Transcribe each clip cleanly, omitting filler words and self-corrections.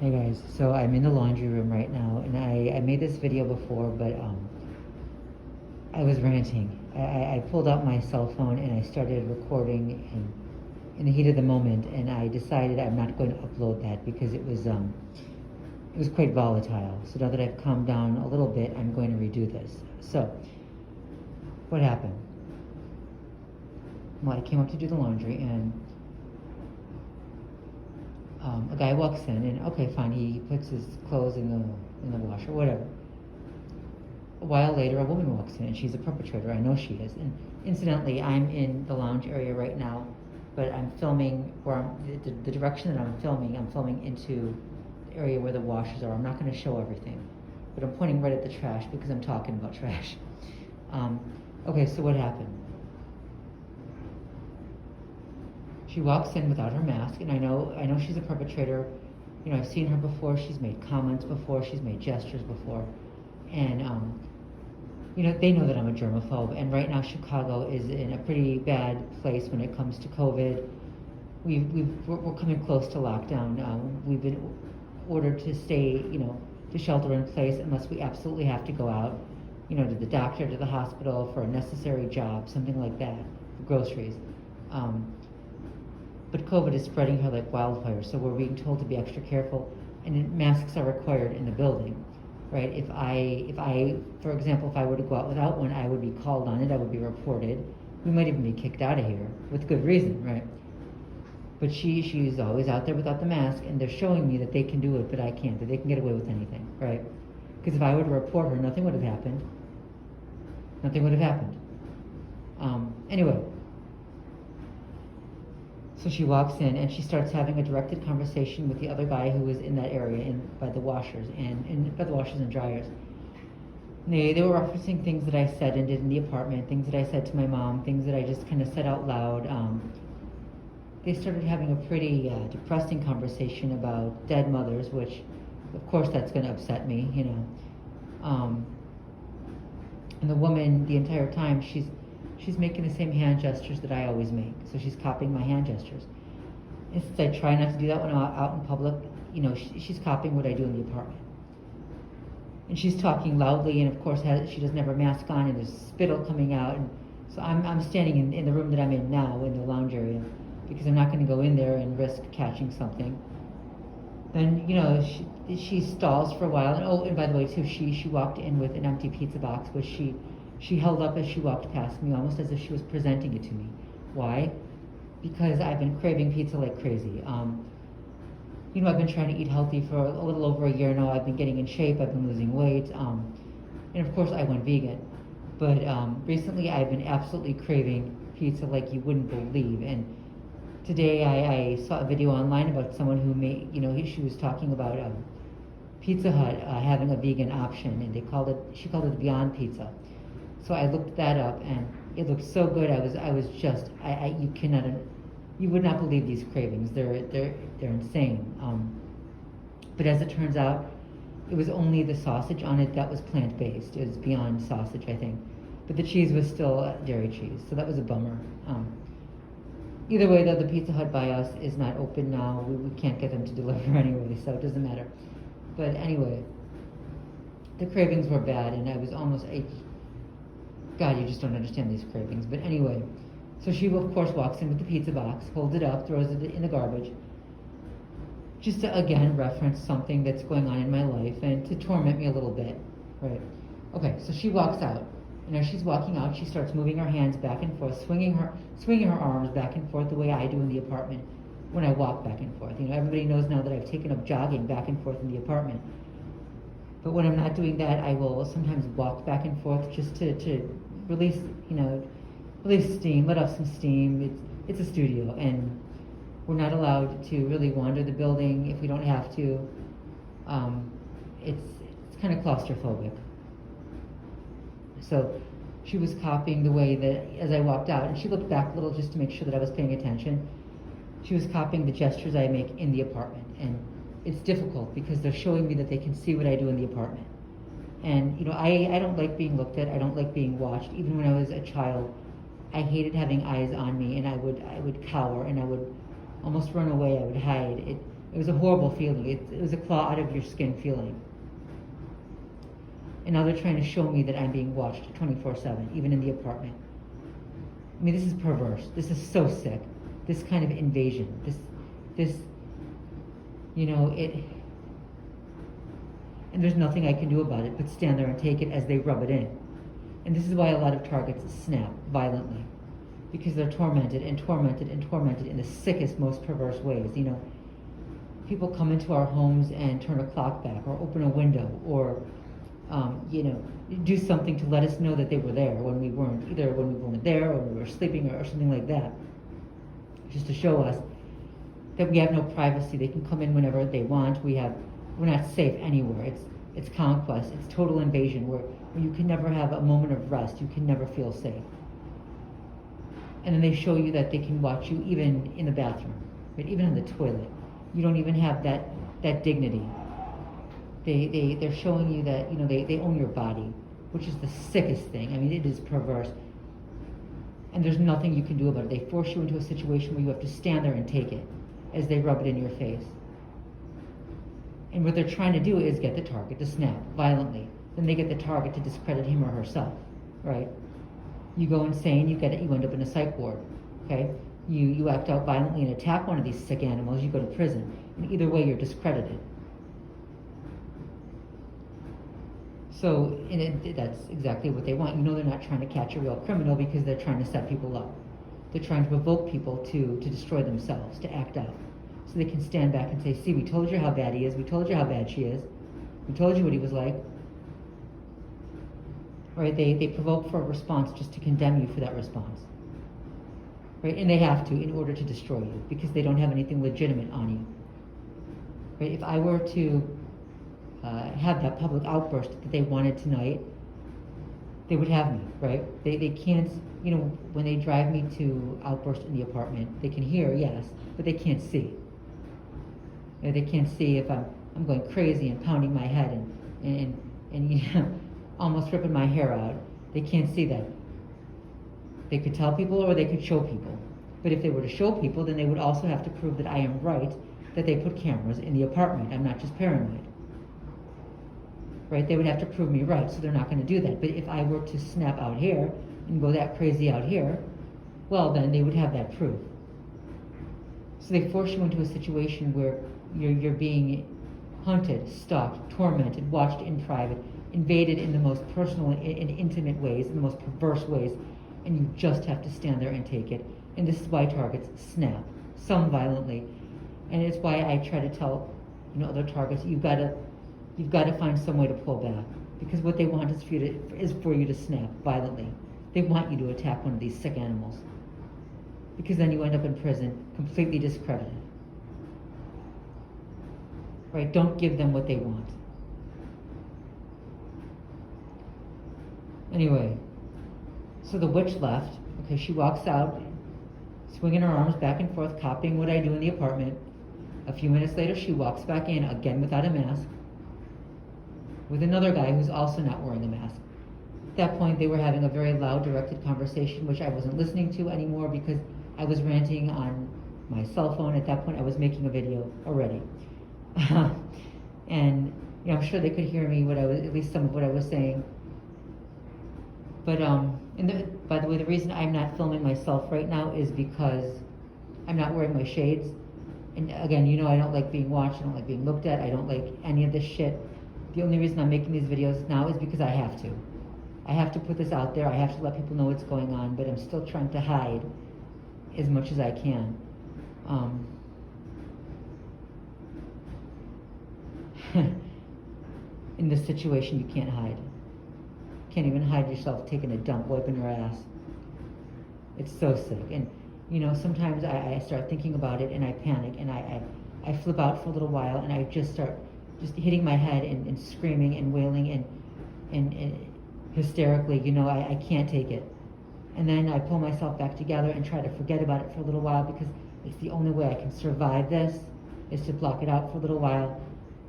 Hey guys, so I'm in the laundry room right now, and I made this video before, but I was ranting. I pulled out my cell phone and I started recording in the heat of the moment, and I decided I'm not going to upload that because it was quite volatile. So now that I've calmed down a little bit, I'm going to redo this. So, what happened? Well, I came up to do the laundry, and a guy walks in, and okay, fine, he puts his clothes in the washer, whatever. A while later, a woman walks in, and she's a perpetrator. I know she is. And incidentally, I'm in the lounge area right now, but I'm filming the direction that I'm filming into the area where the washers are. I'm not going to show everything, but I'm pointing right at the trash because I'm talking about trash. Okay, so what happened? She walks in without her mask, and I know she's a perpetrator. You know, I've seen her before. She's made comments before. She's made gestures before, and you know, they know that I'm a germaphobe. And right now, Chicago is in a pretty bad place when it comes to COVID. We're coming close to lockdown. We've been ordered to stay, you know, to shelter in place unless we absolutely have to go out, you know, to the doctor, to the hospital for a necessary job, something like that, for groceries. But COVID is spreading here like wildfire, so we're being told to be extra careful, and masks are required in the building, right? If I, for example, if I were to go out without one, I would be called on it, I would be reported. We might even be kicked out of here, with good reason, right? But she's always out there without the mask, and they're showing me that they can do it, but I can't, that they can get away with anything, right? Because if I were to report her, nothing would have happened. Nothing would have happened. Anyway, so she walks in and she starts having a directed conversation with the other guy who was in that area by the washers and by the washers and dryers. And they were referencing things that I said and did in the apartment, things that I said to my mom, things that I just kind of said out loud. They started having a pretty depressing conversation about dead mothers, which, of course, that's going to upset me, you know. And the woman, the entire time, she's making the same hand gestures that I always make. So she's copying my hand gestures. And since I try not to do that when I'm out in public, you know, she's copying what I do in the apartment. And she's talking loudly, and of course she doesn't have her mask on, and there's spittle coming out. And so I'm standing in the room that I'm in now, in the lounge area, because I'm not going to go in there and risk catching something. Then, you know, she stalls for a while. And oh, and by the way, too, she walked in with an empty pizza box, which she held up as she walked past me, almost as if she was presenting it to me. Why? Because I've been craving pizza like crazy. You know, I've been trying to eat healthy for a little over a year now. I've been getting in shape. I've been losing weight. And of course, I went vegan. But recently, I've been absolutely craving pizza like you wouldn't believe. And today, I saw a video online about someone who made, you know, she was talking about Pizza Hut having a vegan option, and she called it Beyond Pizza. So I looked that up, and it looked so good. I was just, you would not believe these cravings. They're insane. But as it turns out, it was only the sausage on it that was plant-based. It was Beyond sausage, I think. But the cheese was still dairy cheese, so that was a bummer. Either way, though, the Pizza Hut by us is not open now. We can't get them to deliver anyway, so it doesn't matter. But anyway, the cravings were bad, and I was almost... God, you just don't understand these cravings. But anyway, so she, of course, walks in with the pizza box, holds it up, throws it in the garbage, just to, again, reference something that's going on in my life and to torment me a little bit, right? Okay, so she walks out. And as she's walking out, she starts moving her hands back and forth, swinging her arms back and forth the way I do in the apartment when I walk back and forth. You know, everybody knows now that I've taken up jogging back and forth in the apartment. But when I'm not doing that, I will sometimes walk back and forth just to release, you know, release steam, let off some steam. It's a studio, and we're not allowed to really wander the building if we don't have to. It's kind of claustrophobic. So she was copying the way that, as I walked out, and she looked back a little just to make sure that I was paying attention. She was copying the gestures I make in the apartment, and it's difficult because they're showing me that they can see what I do in the apartment. And, you know, I don't like being looked at. I don't like being watched. Even when I was a child, I hated having eyes on me, and I would cower, and I would almost run away. I would hide. It was a horrible feeling. It was a claw out of your skin feeling. And now they're trying to show me that I'm being watched 24/7, even in the apartment. I mean, this is perverse. This is so sick. This kind of invasion. This, you know, it. And there's nothing I can do about it but stand there and take it as they rub it in. And this is why a lot of targets snap violently, because they're tormented and tormented and tormented in the sickest, most perverse ways. You know, people come into our homes and turn a clock back, or open a window, or you know, do something to let us know that they were there when we weren't, either when we weren't there or we were sleeping, or something like that, just to show us that we have no privacy. They can come in whenever they want. We're not safe anywhere. It's conquest. It's total invasion, where you can never have a moment of rest. You can never feel safe. And then they show you that they can watch you even in the bathroom, right? Even in the toilet. You don't even have that dignity. They're showing you that, you know, they own your body, which is the sickest thing. I mean, it is perverse. And there's nothing you can do about it. They force you into a situation where you have to stand there and take it as they rub it in your face. And what they're trying to do is get the target to snap violently. Then they get the target to discredit him or herself, right? You go insane, you end up in a psych ward, okay? You act out violently and attack one of these sick animals, you go to prison. And either way, you're discredited. So, that's exactly what they want. You know they're not trying to catch a real criminal because they're trying to set people up. They're trying to provoke people to destroy themselves, to act out. So they can stand back and say, see, we told you how bad he is, we told you how bad she is, we told you what he was like. Right? They provoke for a response just to condemn you for that response. Right? And they have to in order to destroy you, because they don't have anything legitimate on you. Right? If I were to have that public outburst that they wanted tonight, they would have me, right? They can't, you know, when they drive me to outburst in the apartment, they can hear, yes, but they can't see. You know, they can't see if I'm going crazy and pounding my head and you know, almost ripping my hair out. They can't see that. They could tell people or they could show people. But if they were to show people, then they would also have to prove that I am right, that they put cameras in the apartment. I'm not just paranoid. Right? They would have to prove me right, so they're not going to do that. But if I were to snap out here and go that crazy out here, well, then they would have that proof. So they force you into a situation where you're being hunted, stalked, tormented, watched in private, invaded in the most personal and intimate ways, in the most perverse ways, and you just have to stand there and take it. And this is why targets snap, some violently. And it's why I try to tell, you know, other targets, you've got to find some way to pull back, because what they want is for you to snap violently. They want you to attack one of these sick animals, because then you end up in prison completely discredited. Right? Don't give them what they want. Anyway, so the witch left. Okay, she walks out, swinging her arms back and forth, copying what I do in the apartment. A few minutes later, she walks back in, again without a mask, with another guy who's also not wearing a mask. At that point, they were having a very loud, directed conversation, which I wasn't listening to anymore because I was ranting on my cell phone. At that point, I was making a video already. And you know, I'm sure they could hear me, at least some of what I was saying. But by the way, the reason I'm not filming myself right now is because I'm not wearing my shades. And again, you know, I don't like being watched, I don't like being looked at, I don't like any of this shit. The only reason I'm making these videos now is because I have to. I have to put this out there, I have to let people know what's going on, but I'm still trying to hide as much as I can. In this situation, you can't hide. Can't even hide yourself taking a dump, wiping your ass. It's so sick. And you know, sometimes I start thinking about it and I panic and I flip out for a little while and I just start hitting my head and screaming and wailing and hysterically, you know, I can't take it. And then I pull myself back together and try to forget about it for a little while, because it's the only way I can survive this, is to block it out for a little while.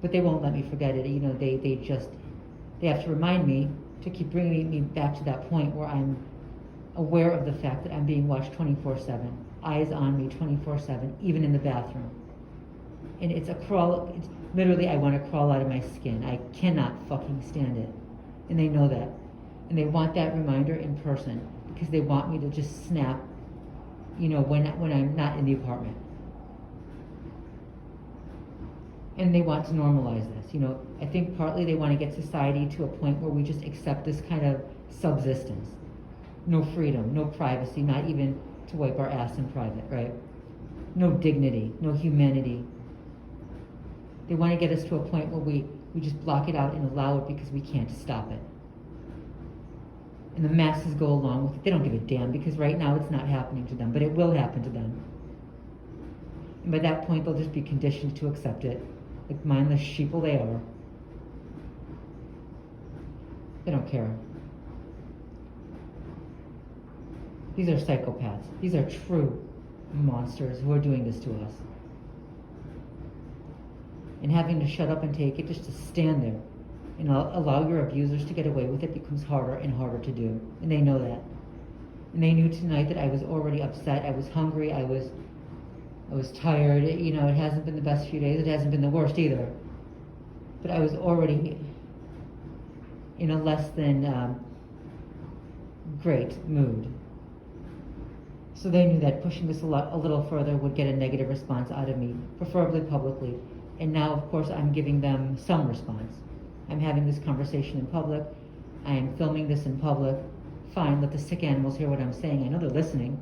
But they won't let me forget it. You know, they have to remind me to keep bringing me back to that point where I'm aware of the fact that I'm being watched 24/7 eyes on me 24/7, even in the bathroom. And it's literally, I want to crawl out of my skin. I cannot fucking stand it. And they know that. And they want that reminder in person because they want me to just snap, when I'm not in the apartment. And they want to normalize this. I think partly they want to get society to a point where we just accept this kind of subsistence. No freedom, no privacy, not even to wipe our ass in private, right? No dignity, no humanity. They want to get us to a point where we just block it out and allow it because we can't stop it. And the masses go along with it. They don't give a damn because right now it's not happening to them, but it will happen to them. And by that point, they'll just be conditioned to accept it, like mindless sheeple they are. They don't care. These are psychopaths. These are true monsters who are doing this to us. And having to shut up and take it, just to stand there and allow your abusers to get away with it becomes harder and harder to do. And they know that. And they knew tonight that I was already upset. I was hungry. I was tired. It hasn't been the best few days. It hasn't been the worst either. But I was already in a less than great mood. So they knew that pushing this a little further would get a negative response out of me, preferably publicly. And now, of course, I'm giving them some response. I'm having this conversation in public. I am filming this in public. Fine, let the sick animals hear what I'm saying. I know they're listening.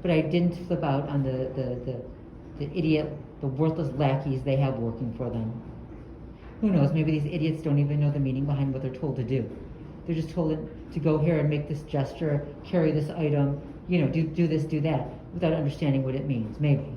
But I didn't flip out on the idiot, the worthless lackeys they have working for them. Who knows, maybe these idiots don't even know the meaning behind what they're told to do. They're just told to go here and make this gesture, carry this item, do this, do that, without understanding what it means, maybe.